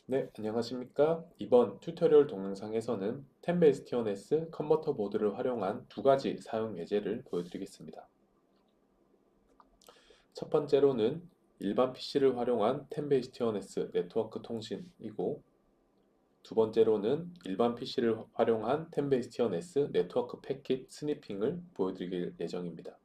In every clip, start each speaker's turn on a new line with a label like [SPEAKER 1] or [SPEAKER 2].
[SPEAKER 1] 네, 안녕하십니까? 이번 튜토리얼 동영상에서는 템베이스 TNS 컨버터 보드를 활용한 두 가지 사용 예제를 보여드리겠습니다. 첫 번째로는 일반 PC를 활용한 템베이스 TNS 네트워크 통신이고, 두 번째로는 일반 PC를 활용한 템베이스 TNS 네트워크 패킷 스니핑을 보여드릴 예정입니다.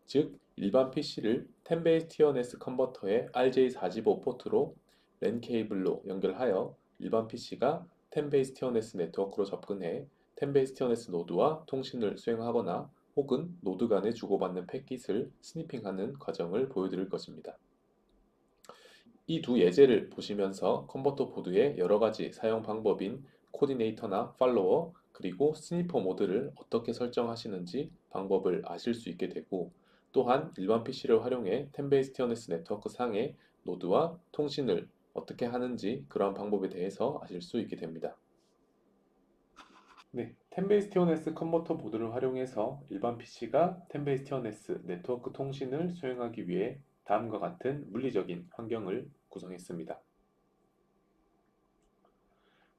[SPEAKER 1] 즉, 일반 PC를 템베이스 TNS 컨버터의 RJ45 포트로 랜 케이블로 연결하여 일반 PC가 템베이스 TNS 네트워크로 접근해 템베이스 TNS 노드와 통신을 수행하거나 혹은 노드 간에 주고받는 패킷을 스니핑하는 과정을 보여드릴 것입니다. 이 두 예제를 보시면서 컨버터 보드의 여러 가지 사용 방법인 코디네이터나 팔로워 그리고 스니퍼 모드를 어떻게 설정하시는지 방법을 아실 수 있게 되고, 또한 일반 PC를 활용해 템베이스 TNS 네트워크 상의 노드와 통신을 어떻게 하는지 그러한 방법에 대해서 아실 수 있게 됩니다. 네, 템베이스 TNS 컨버터 보드를 활용해서 일반 PC가 템베이스 TNS 네트워크 통신을 수행하기 위해 다음과 같은 물리적인 환경을 구성했습니다.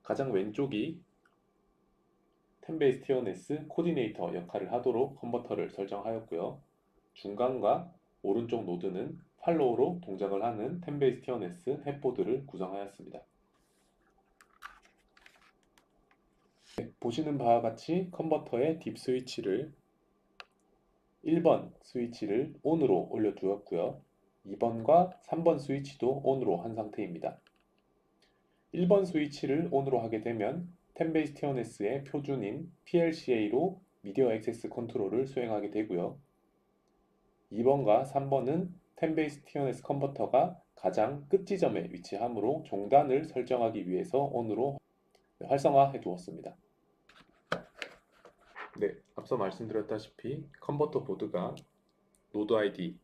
[SPEAKER 1] 가장 왼쪽이 템베이스 TNS 코디네이터 역할을 하도록 컨버터를 설정하였고요. 중간과 오른쪽 노드는 팔로우로 동작을 하는 템베이스 TNS 햇보드를 구성하였습니다. 보시는 바와 같이 컨버터의 딥 스위치를 1번 스위치를 ON으로 올려두었고요. 2번과 3번 스위치도 ON으로 한 상태입니다. 1번 스위치를 ON으로 하게 되면 템베이스 TNS의 표준인 PLCA로 미디어 액세스 컨트롤을 수행하게 되고요. 2번과 3번은 템베이스 TNS 컨버터가 가장 끝 지점에 위치하므로 종단을 설정하기 위해서 ON으로 활성화해 두었습니다. 네, 앞서 말씀드렸다시피 컨버터 보드가 노드 ID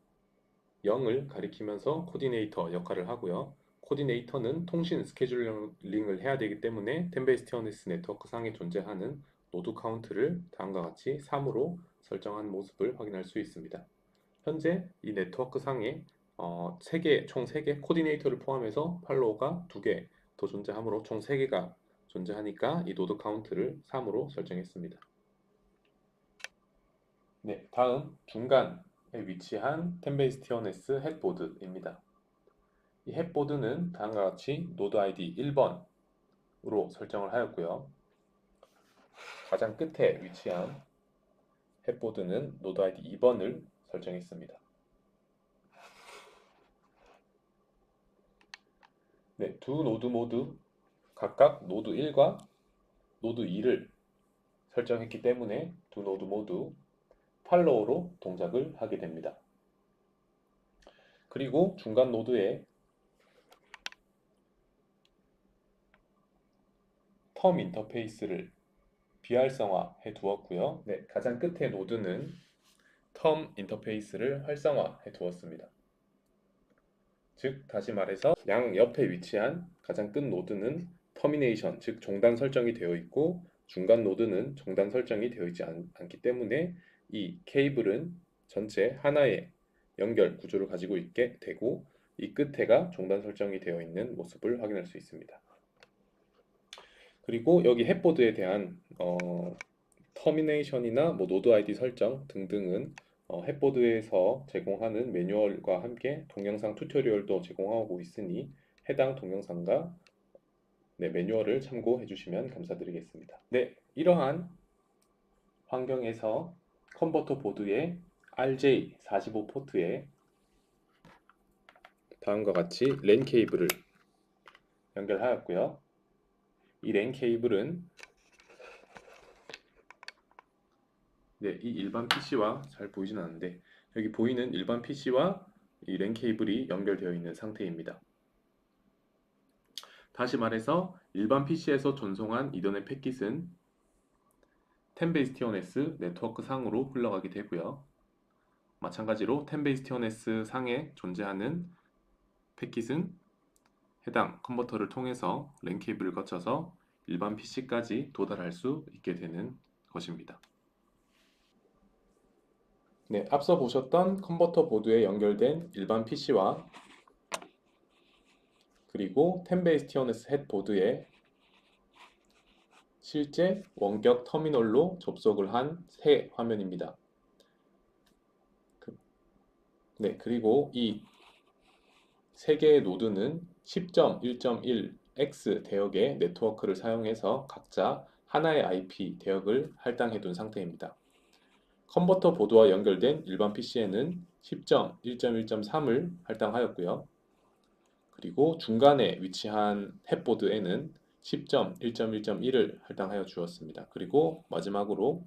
[SPEAKER 1] 0을 가리키면서 코디네이터 역할을 하고요. 코디네이터는 통신 스케줄링을 해야 되기 때문에 템베이스 TNS 네트워크 상에 존재하는 노드 카운트를 다음과 같이 3으로 설정한 모습을 확인할 수 있습니다. 현재 이 네트워크 상에 총 3개 코디네이터를 포함해서 팔로워가 2개 더 존재하므로 총 3개가 존재하니까 이 노드 카운트를 3으로 설정했습니다. 네, 다음 중간에 위치한 템베이스 TNS 햇보드입니다. 이 햇보드는 다음과 같이 노드 ID 1번으로 설정을 하였고요. 가장 끝에 위치한 햇보드는 노드 ID 2번을 설정했습니다. 네, 두 노드 모두 각각 노드 1과 노드 2를 설정했기 때문에 두 노드 모두 팔로우로 동작을 하게 됩니다. 그리고 중간 노드에 텀 인터페이스를 비활성화해 두었고요. 네, 가장 끝에 노드는 텀 인터페이스를 활성화해 두었습니다. 즉, 다시 말해서 양 옆에 위치한 가장 끝 노드는 터미네이션, 즉 종단 설정이 되어 있고 중간 노드는 종단 설정이 되어 있지 않기 때문에 이 케이블은 전체 하나의 연결 구조를 가지고 있게 되고 이 끝에가 종단 설정이 되어 있는 모습을 확인할 수 있습니다. 그리고 여기 햇보드에 대한 터미네이션이나 노드 아이디 설정 등등은 햇보드에서 제공하는 매뉴얼과 함께 동영상 튜토리얼도 제공하고 있으니 해당 동영상과 매뉴얼을 참고해 주시면 감사드리겠습니다. 네, 이러한 환경에서 컨버터 보드의 RJ45 포트에 다음과 같이 랜 케이블을 연결하였고요. 이 랜 케이블은 이 일반 PC와 잘 보이진 않는데 여기 보이는 일반 PC와 이 랜 케이블이 연결되어 있는 상태입니다. 다시 말해서 일반 PC에서 전송한 이더넷 패킷은 템베이스 TNS 네트워크 상으로 흘러가게 되고요. 마찬가지로 템베이스 TNS 상에 존재하는 패킷은 해당 컨버터를 통해서 랜 케이블을 거쳐서 일반 PC까지 도달할 수 있게 되는 것입니다. 네, 앞서 보셨던 컨버터 보드에 연결된 일반 PC와 그리고 10베이스 TNS 햇보드에 실제 원격 터미널로 접속을 한 새 화면입니다. 네, 그리고 이 세 개의 노드는 10.1.1x 대역의 네트워크를 사용해서 각자 하나의 IP 대역을 할당해 둔 상태입니다. 컨버터 보드와 연결된 일반 PC에는 10.1.1.3을 할당하였고요. 그리고 중간에 위치한 햇보드에는 10.1.1.1을 할당하여 주었습니다. 그리고 마지막으로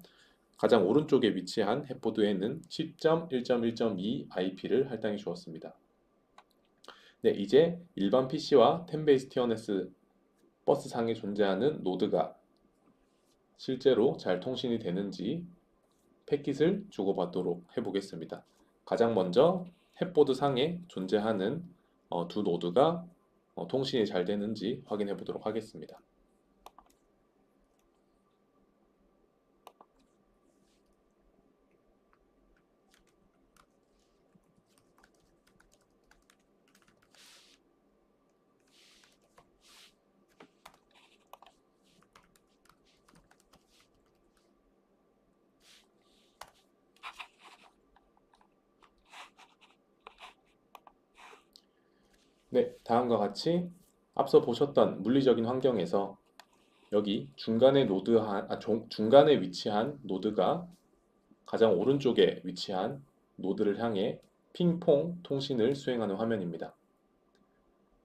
[SPEAKER 1] 가장 오른쪽에 위치한 햇보드에는 10.1.1.2 IP를 할당해 주었습니다. 네, 이제 일반 PC와 10베이스 TNS 버스상에 존재하는 노드가 실제로 잘 통신이 되는지 패킷을 주고받도록 해보겠습니다. 가장 먼저 햇보드 상에 존재하는 두 노드가 통신이 잘 되는지 확인해 보도록 하겠습니다. 네, 다음과 같이 앞서 보셨던 물리적인 환경에서 여기 중간에 위치한 노드가 가장 오른쪽에 위치한 노드를 향해 핑퐁 통신을 수행하는 화면입니다.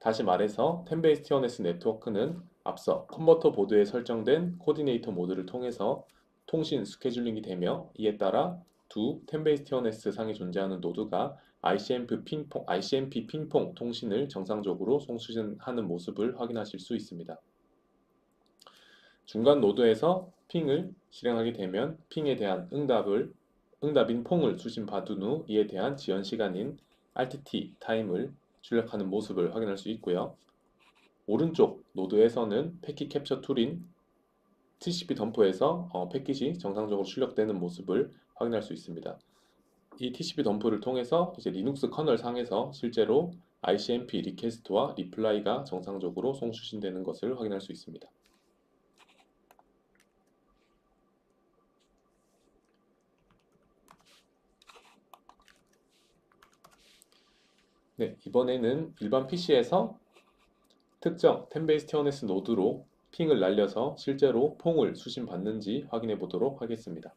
[SPEAKER 1] 다시 말해서 10베이스 TNS 네트워크는 앞서 컨버터 보드에 설정된 코디네이터 모드를 통해서 통신 스케줄링이 되며 이에 따라 두 10베이스 TNS 상에 존재하는 노드가 ICMP 핑퐁 통신을 정상적으로 송수신하는 모습을 확인하실 수 있습니다. 중간 노드에서 핑을 실행하게 되면 핑에 대한 응답인 퐁을 수신받은 후 이에 대한 지연 시간인 RTT 타임을 출력하는 모습을 확인할 수 있고요. 오른쪽 노드에서는 패킷 캡처 툴인 TCP 덤프에서 패킷이 정상적으로 출력되는 모습을 확인할 수 있습니다. 이 TCP 덤프를 통해서 이제 리눅스 커널 상에서 실제로 ICMP 리퀘스트와 리플라이가 정상적으로 송수신되는 것을 확인할 수 있습니다. 네, 이번에는 일반 PC에서 특정 10베이스 TNS 노드로 핑을 날려서 실제로 퐁을 수신받는지 확인해 보도록 하겠습니다.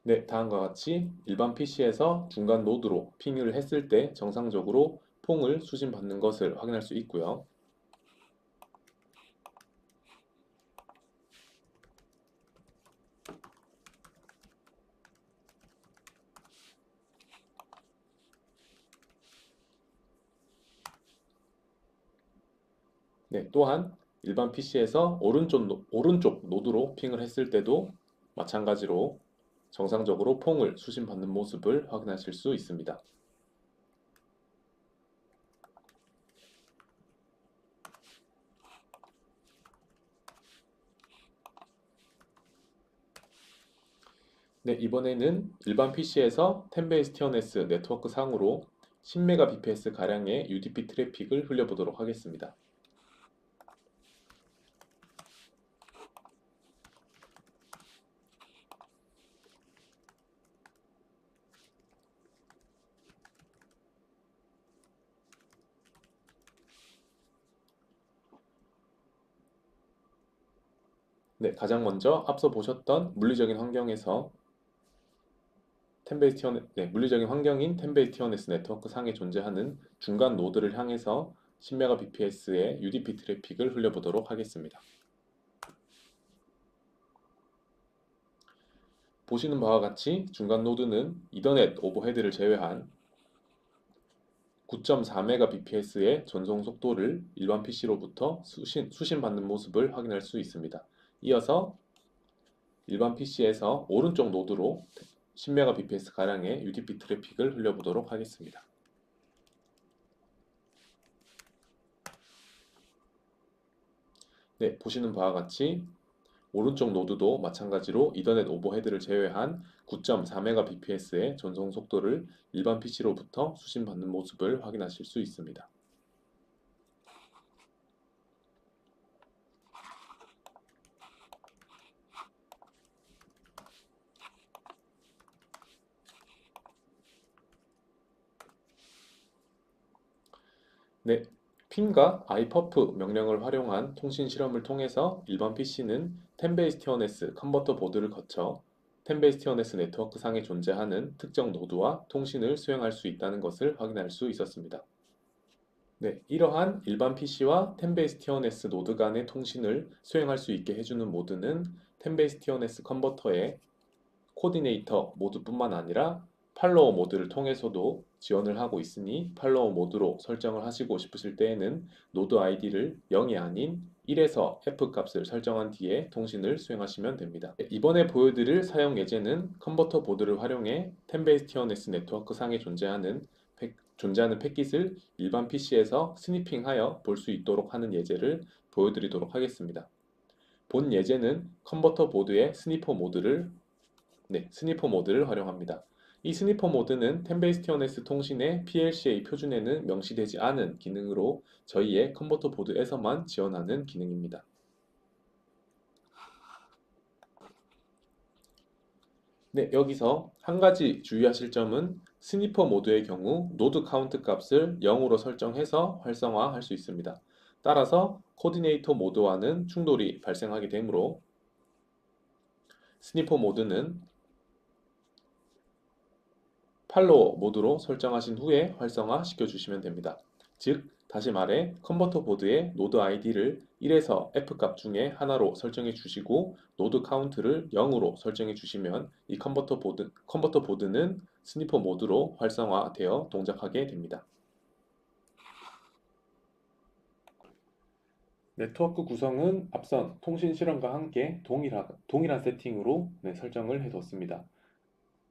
[SPEAKER 1] 네, 다음과 같이 일반 PC에서 중간 노드로 핑을 했을 때 정상적으로 퐁을 수신받는 것을 확인할 수 있고요. 네, 또한 일반 PC에서 오른쪽 노드로 핑을 했을 때도 마찬가지로 정상적으로 퐁을 수신받는 모습을 확인하실 수 있습니다. 네, 이번에는 일반 PC에서 10베이스 TNS 네트워크 상으로 10Mbps 가량의 UDP 트래픽을 흘려보도록 하겠습니다. 네, 가장 먼저 앞서 보셨던 물리적인 환경에서 물리적인 환경인 10베이스 TNS 네트워크 상에 존재하는 중간 노드를 향해서 10Mbps의 UDP 트래픽을 흘려보도록 하겠습니다. 보시는 바와 같이 중간 노드는 이더넷 오버헤드를 제외한 9.4Mbps의 전송 속도를 일반 PC로부터 수신받는 모습을 확인할 수 있습니다. 이어서 일반 PC에서 오른쪽 노드로 10Mbps 가량의 UDP 트래픽을 흘려보도록 하겠습니다. 네, 보시는 바와 같이 오른쪽 노드도 마찬가지로 이더넷 오버헤드를 제외한 9.4Mbps의 전송 속도를 일반 PC로부터 수신받는 모습을 확인하실 수 있습니다. 네, 핀과 iPerf 명령을 활용한 통신 실험을 통해서 일반 PC는 10BASE-T1S 컨버터 보드를 거쳐 10BASE-T1S 네트워크 상에 존재하는 특정 노드와 통신을 수행할 수 있다는 것을 확인할 수 있었습니다. 네, 이러한 일반 PC와 10BASE-T1S 노드 간의 통신을 수행할 수 있게 해주는 모드는 10BASE-T1S 컨버터의 코디네이터 모드뿐만 아니라 팔로워 모드를 통해서도 지원을 하고 있으니 팔로워 모드로 설정을 하시고 싶으실 때에는 노드 아이디를 0이 아닌 1에서 F 값을 설정한 뒤에 통신을 수행하시면 됩니다. 이번에 보여드릴 사용 예제는 컨버터 보드를 활용해 10BASE-T1S 네트워크 상에 존재하는 패킷을 일반 PC에서 스니핑하여 볼 수 있도록 하는 예제를 보여드리도록 하겠습니다. 본 예제는 컨버터 보드의 스니퍼 모드를 활용합니다. 이 스니퍼 모드는 10BASE-T1S 통신의 PLCA 표준에는 명시되지 않은 기능으로 저희의 컨버터 보드에서만 지원하는 기능입니다. 네, 여기서 한 가지 주의하실 점은 스니퍼 모드의 경우 노드 카운트 값을 0으로 설정해서 활성화할 수 있습니다. 따라서 코디네이터 모드와는 충돌이 발생하게 되므로 스니퍼 모드는 팔로워 모드로 설정하신 후에 활성화 시켜주시면 됩니다. 즉, 다시 말해 컨버터 보드의 노드 아이디를 1에서 F값 중에 하나로 설정해 주시고 노드 카운트를 0으로 설정해 주시면 이 컨버터 보드는 스니퍼 모드로 활성화되어 동작하게 됩니다. 네트워크 구성은 앞선 통신 실험과 함께 동일한 세팅으로 설정을 해뒀습니다.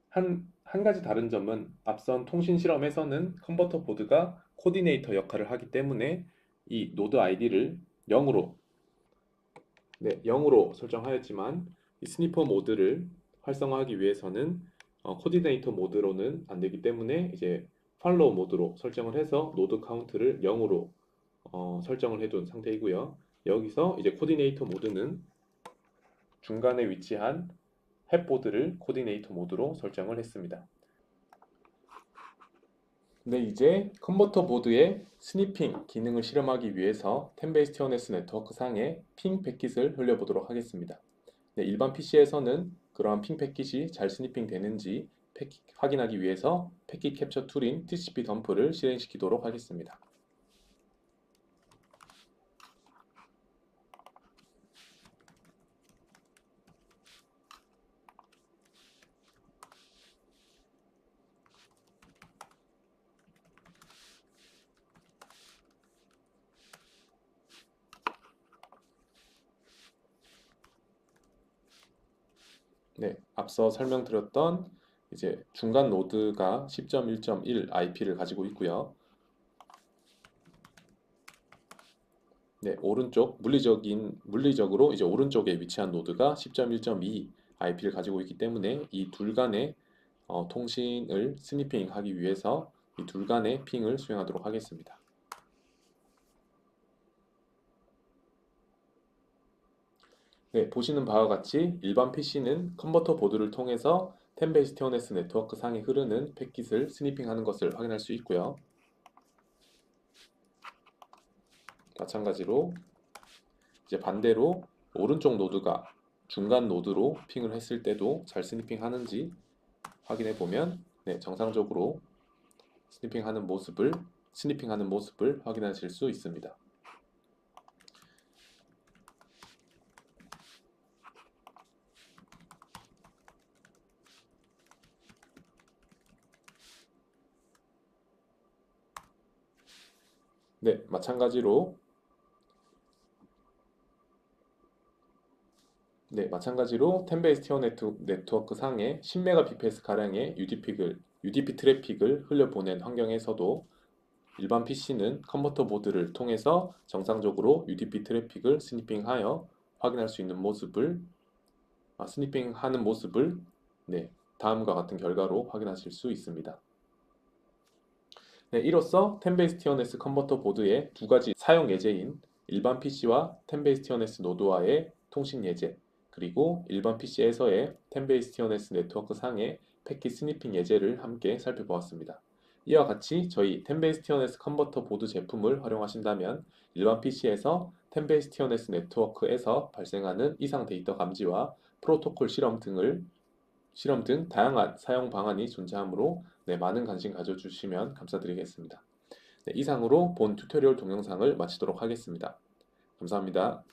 [SPEAKER 1] 한 가지 다른 점은 앞선 통신 실험에서는 컨버터 보드가 코디네이터 역할을 하기 때문에 이 노드 아이디를 0으로 설정하였지만 이 스니퍼 모드를 활성화하기 위해서는 코디네이터 모드로는 안 되기 때문에 이제 팔로우 모드로 설정을 해서 노드 카운트를 0으로 설정을 해둔 상태이고요. 여기서 이제 코디네이터 모드는 중간에 위치한 햅보드를 코디네이터 모드로 설정을 했습니다. 네, 이제 컨버터 보드의 스니핑 기능을 실험하기 위해서 10BASE-T1S 네트워크 상에 핑 패킷을 흘려보도록 하겠습니다. 네, 일반 PC에서는 그러한 핑 패킷이 잘 스니핑 되는지 확인하기 위해서 패킷 캡처 툴인 TCP 덤프를 실행시키도록 하겠습니다. 네, 앞서 설명드렸던 이제 중간 노드가 10.1.1 IP를 가지고 있고요. 네, 물리적으로 이제 오른쪽에 위치한 노드가 10.1.2 IP를 가지고 있기 때문에 이 둘 간의 통신을 스니핑하기 위해서 이 둘 간의 핑을 수행하도록 하겠습니다. 네, 보시는 바와 같이 일반 PC는 컨버터 보드를 통해서 10BASE-T1S 네트워크 상에 흐르는 패킷을 스니핑하는 것을 확인할 수 있고요. 마찬가지로 이제 반대로 오른쪽 노드가 중간 노드로 핑을 했을 때도 잘 스니핑하는지 확인해 보면 정상적으로 스니핑하는 모습을 확인하실 수 있습니다. 네, 마찬가지로 10BASE-T1 네트워크 상에 10Mbps 가량의 UDP 트래픽을 흘려보낸 환경에서도 일반 PC는 컨버터 보드를 통해서 정상적으로 UDP 트래픽을 스니핑하여 확인할 수 있는 스니핑하는 모습을 네, 다음과 같은 결과로 확인하실 수 있습니다. 네, 이로써 10베이스 TNS 컨버터 보드의 두 가지 사용 예제인 일반 PC와 10베이스 TNS 노드와의 통신 예제, 그리고 일반 PC에서의 10베이스 TNS 네트워크 상의 패킷 스니핑 예제를 함께 살펴보았습니다. 이와 같이 저희 10베이스 TNS 컨버터 보드 제품을 활용하신다면 일반 PC에서 10베이스 TNS 네트워크에서 발생하는 이상 데이터 감지와 프로토콜 실험 등 다양한 사용 방안이 존재하므로 네, 많은 관심 가져주시면 감사드리겠습니다. 네, 이상으로 본 튜토리얼 동영상을 마치도록 하겠습니다. 감사합니다.